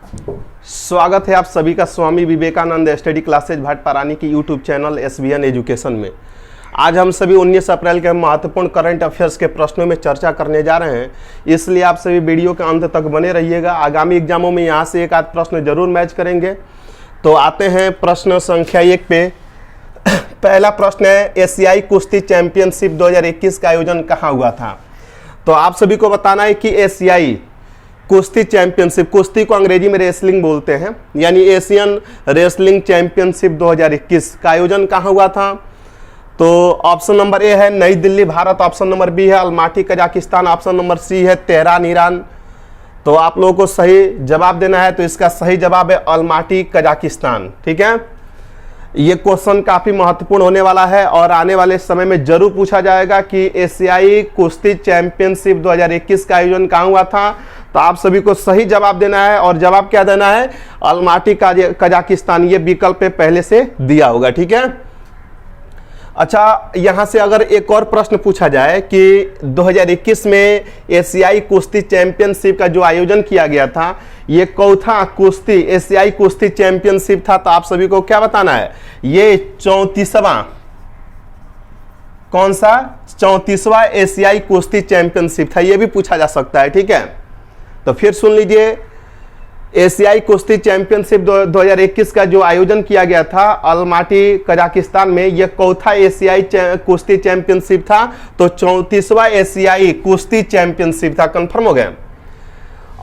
स्वागत है आप सभी का स्वामी विवेकानंद स्टडी क्लासेज भाटपारानी की यूट्यूब चैनल SBN एजुकेशन में। आज हम सभी 19 अप्रैल के महत्वपूर्ण करंट अफेयर्स के प्रश्नों में चर्चा करने जा रहे हैं, इसलिए आप सभी वीडियो के अंत तक बने रहिएगा। आगामी एग्जामों में यहाँ से एक आध प्रश्न जरूर मैच करेंगे। तो आते हैं प्रश्न संख्या 1 पे। पहला प्रश्न है, एशियाई कुश्ती चैंपियनशिप 2021 का आयोजन कहाँ हुआ था? तो आप सभी को बताना है कि एशियाई कुश्ती चैंपियनशिप, कुश्ती को अंग्रेजी में रेसलिंग बोलते हैं, यानी एशियन रेसलिंग चैंपियनशिप 2021 का आयोजन कहाँ हुआ था? तो ऑप्शन नंबर ए है New Delhi Bharat, option number B है Almaty Kazakhstan, option number C है तेहरान ईरान। तो आप लोगों को सही जवाब देना है, तो इसका सही जवाब है अलमाटी कजाकिस्तान। ठीक है, ये क्वेश्चन काफी महत्वपूर्ण होने वाला है और आने वाले समय में जरूर पूछा जाएगा कि एशियाई कुश्ती चैंपियनशिप 2021 का आयोजन कहाँ हुआ था। तो आप सभी को सही जवाब देना है, और जवाब क्या देना है? Almaty Kazakhstan. ये विकल्प पे पहले से दिया होगा। ठीक है, अच्छा, यहां से अगर एक और प्रश्न पूछा जाए कि 2021 में एशियाई कुश्ती चैंपियनशिप का जो आयोजन किया गया था, ये कौथा कुश्ती एशियाई कुश्ती चैंपियनशिप था, तो आप सभी को क्या बताना है? ये 34वां, कौन सा 34वां एशियाई कुश्ती चैंपियनशिप था, ये भी पूछा जा सकता है। ठीक है, तो फिर सुन लीजिए, एशियाई कुश्ती चैंपियनशिप 2021 का जो आयोजन किया गया था अलमाटी कजाकिस्तान में, यह कौथा एशियाई कुश्ती चैंपियनशिप था? तो 34वां एशियाई कुश्ती चैंपियनशिप था। कंफर्म हो गया।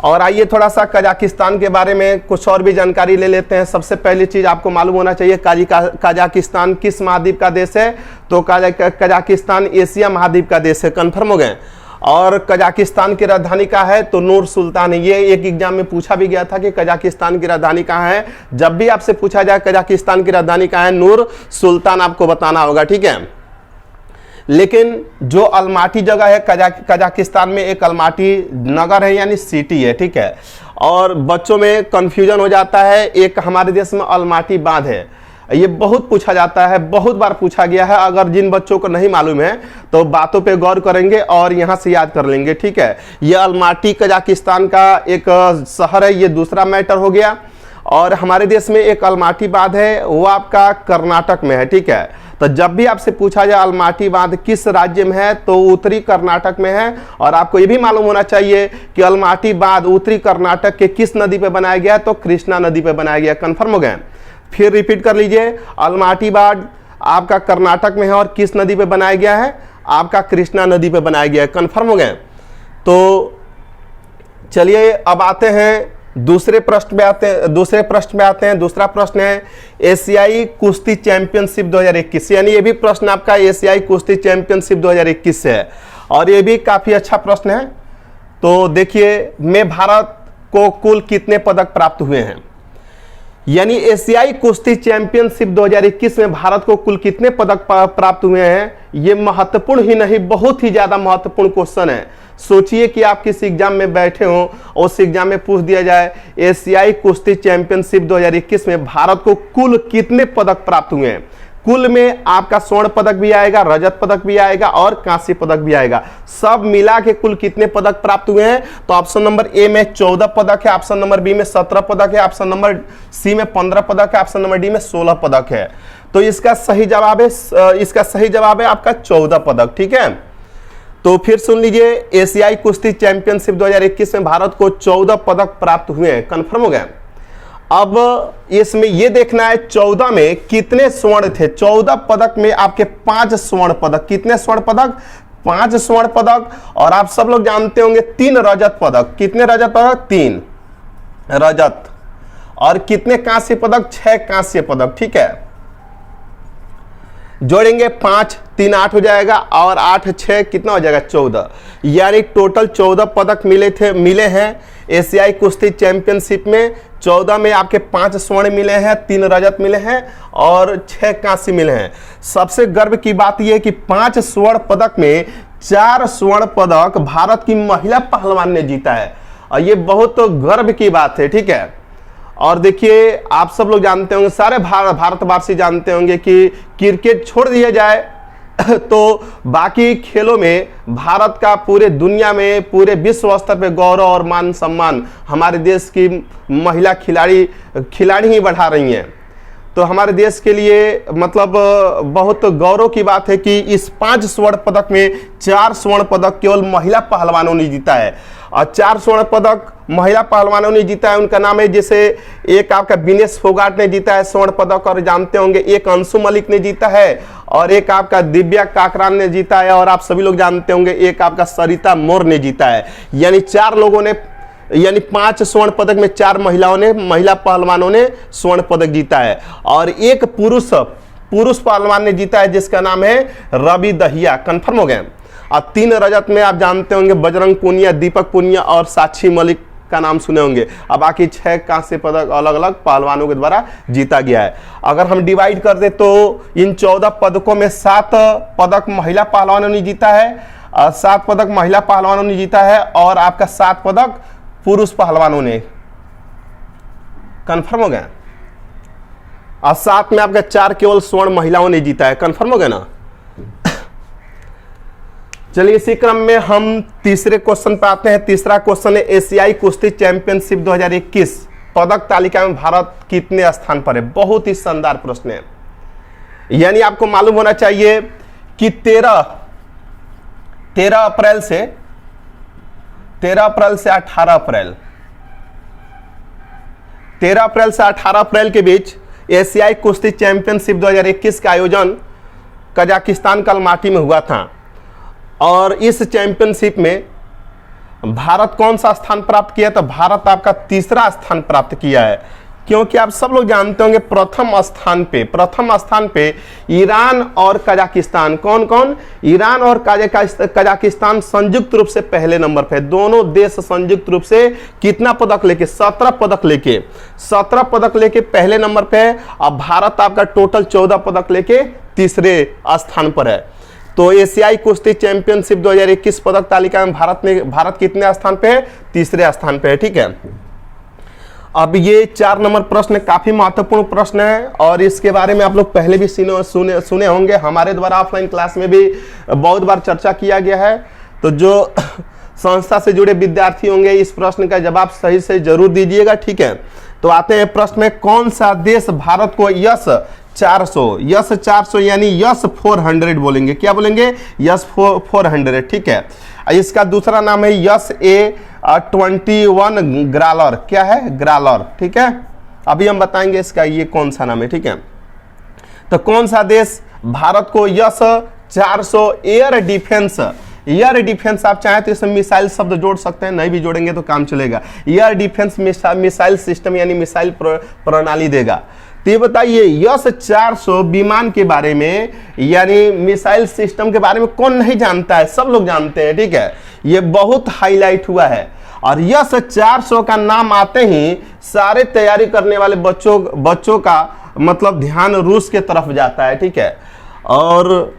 और आइए थोड़ा सा कजाकिस्तान के बारे में कुछ और भी जानकारी ले लेते हैं। सबसे पहली चीज आपको मालूम होना चाहिए, कजाकिस्तान किस महाद्वीप का देश है? तो कजाकिस्तान एशिया महाद्वीप का देश है। कंफर्म हो गए। और कजाकिस्तान की राजधानी कहाँ है? तो नूर सुल्तान है। ये एक एग्जाम में पूछा भी गया था कि कजाकिस्तान की राजधानी कहाँ है। जब भी आपसे पूछा जाए कजाकिस्तान की राजधानी कहाँ है, नूर सुल्तान आपको बताना होगा। ठीक है, लेकिन जो अलमाटी जगह है कजाकिस्तान में, एक अलमाटी नगर है यानी सिटी है। ठीक है, और बच्चों में कंफ्यूजन हो जाता है, एक हमारे देश में अलमाटी बांध है। ये बहुत पूछा जाता है, बहुत बार पूछा गया है। अगर जिन बच्चों को नहीं मालूम है तो बातों पे गौर करेंगे और यहाँ से याद कर लेंगे। ठीक है, ये अलमाटी कजाकिस्तान का एक शहर है, ये दूसरा मैटर हो गया। और हमारे देश में एक अलमाटी बांध है, वो आपका कर्नाटक में है। ठीक है, तो जब भी आपसे पूछा जाए अलमाटी बांध किस राज्य में है, तो उत्तरी कर्नाटक में है। और आपको ये भी मालूम होना चाहिए कि अलमाटी बांध उत्तरी कर्नाटक के किस नदी पे बनाया गया है? तो कृष्णा नदी पे बनाया गया। कंफर्म हो गए। फिर रिपीट कर लीजिए, अलमाटी बांध आपका कर्नाटक में है और किस नदी पे बनाया गया है? आपका कृष्णा नदी पे बनाया गया है। कंफर्म हो गए। तो चलिए अब आते हैं दूसरे प्रश्न में आते हैं। दूसरा प्रश्न है एशियाई कुश्ती चैंपियनशिप 2021, यानी ये भी प्रश्न आपका एशियाई कुश्ती चैंपियनशिप 2021 से है, और ये भी काफी अच्छा प्रश्न है। तो देखिए, में भारत को कुल कितने पदक प्राप्त हुए हैं? यानी एशियाई कुश्ती चैंपियनशिप 2021 में भारत को कुल कितने पदक प्राप्त हुए हैं? ये महत्वपूर्ण ही नहीं, बहुत ही ज्यादा महत्वपूर्ण क्वेश्चन है। सोचिए कि आप किस एग्जाम में बैठे हो और उस एग्जाम में पूछ दिया जाए एशियाई कुश्ती चैंपियनशिप 2021 में भारत को कुल कितने पदक प्राप्त हुए हैं। कुल में आपका स्वर्ण पदक भी आएगा, रजत पदक भी आएगा और कांस्य पदक भी आएगा। सब मिला के कुल कितने पदक प्राप्त हुए हैं? तो ऑप्शन नंबर ए में 14 पदक है, ऑप्शन नंबर बी में 17 पदक है, ऑप्शन नंबर सी में 15 पदक है, ऑप्शन नंबर डी में 16 पदक है। तो इसका सही जवाब है आपका 14 पदक। ठीक है, तो फिर सुन लीजिए, एशियाई कुश्ती चैंपियनशिप 2021 में भारत को 14 पदक प्राप्त हुए हैं। कंफर्म हो गया। अब इसमें यह देखना है 14 में कितने स्वर्ण थे। 14 पदक में आपके 5 स्वर्ण पदक। कितने स्वर्ण पदक? 5 स्वर्ण पदक। और आप सब लोग जानते होंगे 3 रजत पदक। कितने रजत पदक? 3 रजत। और कितने कांस्य पदक? 6 कांस्य पदक। ठीक है, जोड़ेंगे 5 3 8 हो जाएगा, और 8 6 कितना हो जाएगा? 14। यानी टोटल 14 पदक मिले हैं एशियाई कुश्ती चैंपियनशिप में। 14 में आपके 5 स्वर्ण मिले हैं, 3 रजत मिले हैं और 6 कांस्य मिले हैं। सबसे गर्व की बात यह है कि 5 स्वर्ण पदक में 4 स्वर्ण पदक भारत की महिला पहलवान ने जीता है, और ये बहुत गर्व की बात है। ठीक है, और देखिए, आप सब लोग जानते होंगे, सारे भारतवासी जानते होंगे कि क्रिकेट छोड़ दिया जाए तो बाकी खेलों में भारत का पूरे दुनिया में, पूरे विश्व स्तर पे गौरव और मान सम्मान हमारे देश की महिला खिलाड़ी ही बढ़ा रही हैं। तो हमारे देश के लिए मतलब बहुत गौरव की बात है कि इस 5 स्वर्ण पदक में 4 स्वर्ण पदक केवल महिला पहलवानों ने जीता है। और 4 स्वर्ण पदक महिला पहलवानों ने जीता है, उनका नाम है, जैसे एक आपका विनेश फोगाट ने जीता है स्वर्ण पदक, और जानते होंगे एक अंशु मलिक ने जीता है, और एक आपका दिव्या काकरान ने जीता है, और आप सभी लोग जानते होंगे एक आपका सरिता मोर ने जीता है। यानी 4 लोगों ने, यानी 5 स्वर्ण पदक में 4 महिला पहलवानों ने स्वर्ण पदक जीता है। और एक पुरुष पहलवान ने जीता है जिसका नाम है रवि दहिया, कंफर्म हो गए। और 3 रजत में आप जानते होंगे बजरंग पूनिया, दीपक पूनिया और साक्षी मलिक का नाम सुने होंगे। अब बाकी 6 कांस्य पदक अलग अलग पहलवानों के द्वारा जीता गया है। अगर हम डिवाइड कर दे तो इन 14 पदकों में 7 पदक महिला पहलवानों ने जीता है, 7 पदक महिला पहलवानों ने जीता है, और आपका 7 पदक पुरुष पहलवानों ने, कंफर्म हो गया। और 7 में आपका 4 केवल स्वर्ण महिलाओं ने जीता है, कंफर्म हो गया ना। चलिए इसी क्रम में हम तीसरे क्वेश्चन पे आते हैं। तीसरा क्वेश्चन है एशियाई कुश्ती चैंपियनशिप 2021 पदक तालिका में भारत कितने स्थान पर है। बहुत ही शानदार प्रश्न है। यानी आपको मालूम होना चाहिए कि 13 अप्रैल से 18 अप्रैल 13 अप्रैल से 18 अप्रैल के बीच एशियाई कुश्ती चैंपियनशिप 2021 का आयोजन कजाकिस्तान का अल्माटी में हुआ था। और इस चैंपियनशिप में भारत कौन सा स्थान प्राप्त किया? तो भारत आपका तीसरा स्थान प्राप्त किया है, क्योंकि आप सब लोग जानते होंगे प्रथम स्थान पे ईरान और कजाकिस्तान, कौन? ईरान और कजाकिस्तान संयुक्त रूप से पहले नंबर पे। दोनों देश संयुक्त रूप से कितना पदक लेके? 17 पदक लेके पहले नंबर पे है। अब भारत आपका टोटल 14 पदक लेके तीसरे स्थान पर है। तो एशियाई कुश्ती चैंपियनशिप 2021 पदक तालिका में भारत कितने स्थान पे है? तीसरे स्थान पे है, ठीक है। अब ये 4 नंबर प्रश्न काफी महत्वपूर्ण प्रश्न है, और इसके बारे में आप लोग पहले भी सुने होंगे। हमारे द्वारा ऑफलाइन क्लास में भी बहुत बार चर्चा किया गया है। तो जो संस्था से जुड़े विद्यार्थी होंगे इस प्रश्न का जवाब सही से जरूर दीजिएगा, ठीक है। तो आते हैं प्रश्न में, कौन सा देश भारत को यस 400 यानी यस 400 बोलेंगे? क्या बोलेंगे? यस 400, ठीक है। इसका दूसरा नाम है यस A21 ग्रालर। क्या है? ग्रालर, ठीक है। अभी हम बताएंगे इसका ये कौन सा नाम है, ठीक है। तो कौन सा देश भारत को यस 400 एयर डिफेंस आप चाहें तो इसमें मिसाइल शब्द जोड़ सकते हैं, नहीं भी जोड़ेंगे तो काम चलेगा। एयर डिफेंस मिसाइल सिस्टम यानी मिसाइल प्रणाली देगा। तो ये बताइए यस 400 विमान के बारे में यानी मिसाइल सिस्टम के बारे में कौन नहीं जानता है? सब लोग जानते हैं, ठीक है। ये बहुत हाईलाइट हुआ है, और यस 400 का नाम आते ही सारे तैयारी करने वाले बच्चों का मतलब ध्यान रूस के तरफ जाता है, ठीक है। और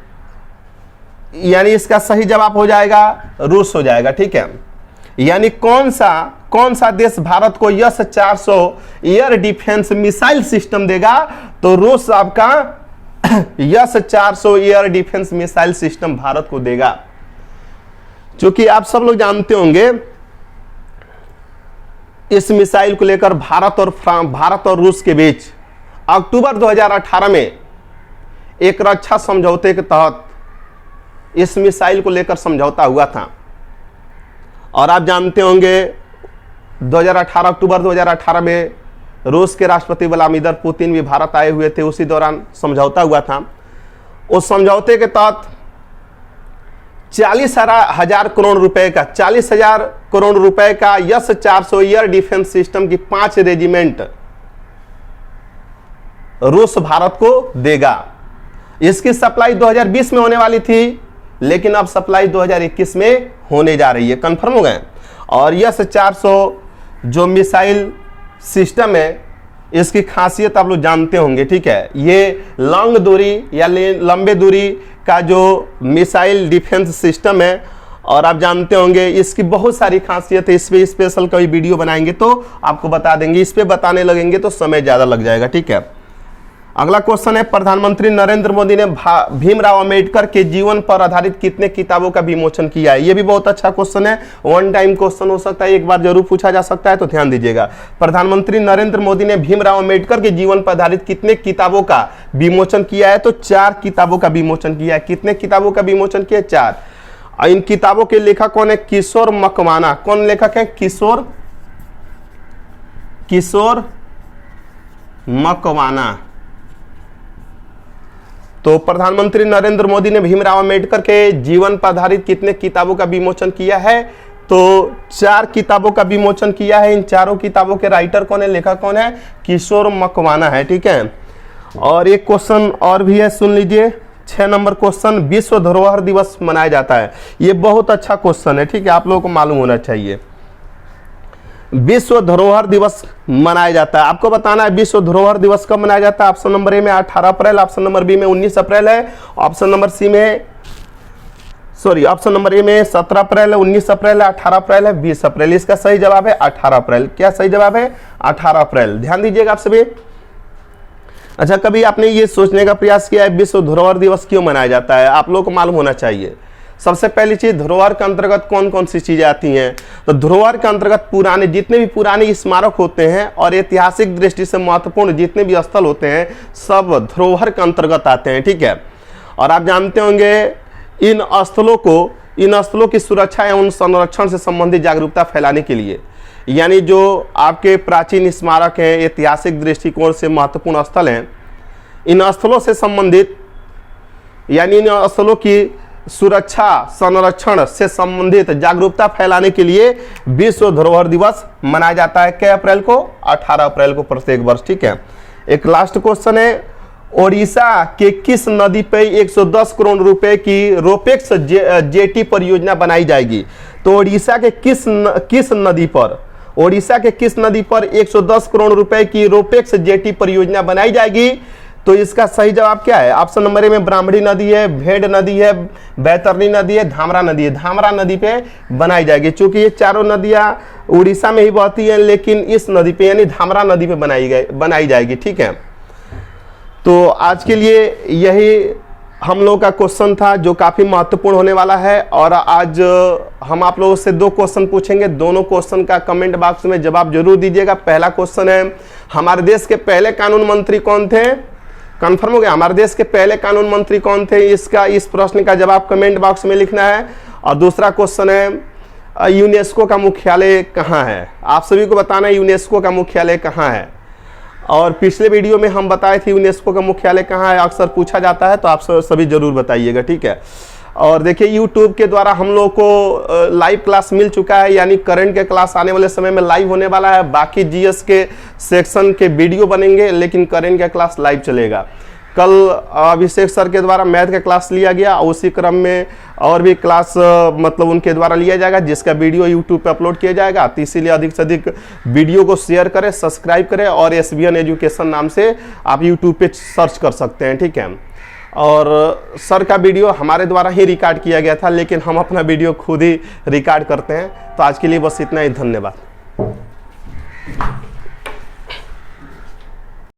यानी इसका सही जवाब हो जाएगा रूस हो जाएगा, ठीक है। यानी कौन सा देश भारत को yes 400 air defence missile system देगा? तो रूस आपका yes 400 air defence missile system Bharat को देगा। क्योंकि आप सब लोग जानते होंगे इस मिसाइल को लेकर भारत और रूस के बीच अक्टूबर 2018 में एक रक्षा समझौते के तहत इस मिसाइल को लेकर समझौता हुआ था। और आप जानते होंगे अक्टूबर 2018 में रूस के राष्ट्रपति व्लादिमीर पुतिन भी भारत आए हुए थे, उसी दौरान समझौता हुआ था। उस समझौते के तहत 40,000 करोड़ रुपए का यस 400 एयर डिफेंस सिस्टम की 5 रेजिमेंट रूस भारत को देगा। इसकी सप्लाई 2020 में होने वाली थी, लेकिन अब सप्लाई 2021 में होने जा रही है, कंफर्म हो गए। और यस 400 जो मिसाइल सिस्टम है इसकी खासियत आप लोग जानते होंगे, ठीक है। ये लॉन्ग दूरी या लंबे दूरी का जो मिसाइल डिफेंस सिस्टम है, और आप जानते होंगे इसकी बहुत सारी खासियत है। इस पे स्पेशल कोई वीडियो बनाएंगे तो आपको बता देंगे, इस पे बताने लगेंगे तो समय ज़्यादा लग जाएगा, ठीक है। अगला क्वेश्चन है, प्रधानमंत्री नरेंद्र मोदी ने भीमराव अंबेडकर के जीवन पर आधारित कितने किताबों का विमोचन किया है? ये भी बहुत अच्छा क्वेश्चन है, वन टाइम क्वेश्चन हो सकता है, एक बार जरूर पूछा जा सकता है, तो ध्यान दीजिएगा। प्रधानमंत्री नरेंद्र मोदी ने भीमराव अंबेडकर के जीवन पर आधारित कितने किताबों का विमोचन किया है? तो 4 किताबों का विमोचन किया है। कितने किताबों का विमोचन किया? 4। इन किताबों के लेखक कौन है? किशोर मकवाना। कौन लेखक है? किशोर मकवाना। तो प्रधानमंत्री नरेंद्र मोदी ने भीमराव अंबेडकर के जीवन पर आधारित कितने किताबों का विमोचन किया है? तो 4 किताबों का विमोचन किया है। इन चारों किताबों के राइटर कौन है, लेखक कौन है? किशोर मकवाना है। ठीक है। और एक क्वेश्चन और भी है, सुन लीजिए। 6 नंबर क्वेश्चन, विश्व धरोहर दिवस मनाया जाता है। ये बहुत अच्छा क्वेश्चन है, ठीक है, आप लोगों को मालूम होना चाहिए। विश्व धरोहर दिवस मनाया जाता है, आपको बताना है विश्व धरोहर दिवस कब मनाया जाता है। ऑप्शन नंबर ए में 18 अप्रैल, ऑप्शन नंबर बी में 19 अप्रैल है, ऑप्शन नंबर सी में ऑप्शन नंबर ए में 17 अप्रैल है, 19 अप्रैल है, 18 अप्रैल है, 20 अप्रैल। इसका सही जवाब है 18 अप्रैल। क्या सही जवाब है? 18 अप्रैल। ध्यान दीजिएगा आप सभी। अच्छा, कभी आपने ये सोचने का प्रयास किया है विश्व धरोहर दिवस क्यों मनाया जाता है? आप लोगों को मालूम होना चाहिए। सबसे पहली चीज, धरोहर के अंतर्गत कौन कौन सी चीजें आती हैं? तो धरोहर के अंतर्गत पुराने जितने भी पुराने स्मारक होते हैं और ऐतिहासिक दृष्टि से महत्वपूर्ण जितने भी स्थल होते हैं, सब धरोहर के अंतर्गत आते हैं। ठीक है। और आप जानते होंगे इन स्थलों की सुरक्षा एवं संरक्षण से संबंधित जागरूकता फैलाने के लिए, यानी जो आपके प्राचीन स्मारक हैं, ऐतिहासिक दृष्टिकोण से महत्वपूर्ण स्थल हैं, इन स्थलों से संबंधित, यानी इन स्थलों की सुरक्षा संरक्षण से संबंधित जागरूकता फैलाने के लिए विश्व धरोहर दिवस मनाया जाता है। क्या अप्रैल को? 18 अप्रैल को प्रत्येक वर्ष। ठीक है। एक लास्ट क्वेश्चन है, ओडिशा के किस नदी पे 110 करोड़ रुपए की रोपेक्स जेटी परियोजना बनाई जाएगी? तो ओडिशा के किस नदी पर 110 करोड़ रुपए की रोपेक्स जेटी परियोजना बनाई जाएगी? तो इसका सही जवाब क्या है? ऑप्शन नंबर ए में ब्राह्मणी नदी है, भेड़ नदी है, बैतरणी नदी है, धामरा नदी है। धामरा नदी पे बनाई जाएगी, क्योंकि ये चारों नदियां उड़ीसा में ही बहती हैं, लेकिन इस नदी पे यानी धामरा नदी पे बनाई जाएगी। ठीक है। तो आज के लिए यही हम लोगों का क्वेश्चन था, जो काफी महत्वपूर्ण होने वाला है। और आज हम आप लोगों से 2 क्वेश्चन पूछेंगे, दोनों क्वेश्चन का कमेंट बॉक्स में जवाब जरूर दीजिएगा। पहला क्वेश्चन है, हमारे देश के पहले कानून मंत्री कौन थे? कंफर्म हो गया? हमारे देश के पहले कानून मंत्री कौन थे? इस प्रश्न का जवाब कमेंट बॉक्स में लिखना है। और दूसरा क्वेश्चन है, यूनेस्को का मुख्यालय कहाँ है? आप सभी को बताना है यूनेस्को का मुख्यालय कहाँ है। और पिछले वीडियो में हम बताए थे यूनेस्को का मुख्यालय कहाँ है, अक्सर पूछा जाता है, तो आप सभी जरूर बताइएगा। ठीक है। और देखिए, YouTube के द्वारा हम लोग को लाइव क्लास मिल चुका है, यानी करंट के क्लास आने वाले समय में लाइव होने वाला है। बाकी जीएस के सेक्शन के वीडियो बनेंगे, लेकिन करंट का क्लास लाइव चलेगा। कल अभिषेक सर के द्वारा मैथ का क्लास लिया गया, उसी क्रम में और भी क्लास मतलब उनके द्वारा लिया जाएगा, जिसका वीडियो YouTube पे अपलोड किया जाएगा। तो इसीलिए अधिक से अधिक वीडियो को शेयर करें, सब्सक्राइब करें, और SBN एजुकेशन नाम से आप YouTube पे सर्च कर सकते हैं। ठीक है। और सर का वीडियो हमारे द्वारा ही रिकॉर्ड किया गया था, लेकिन हम अपना वीडियो खुद ही रिकॉर्ड करते हैं। तो आज के लिए बस इतना ही, धन्यवाद।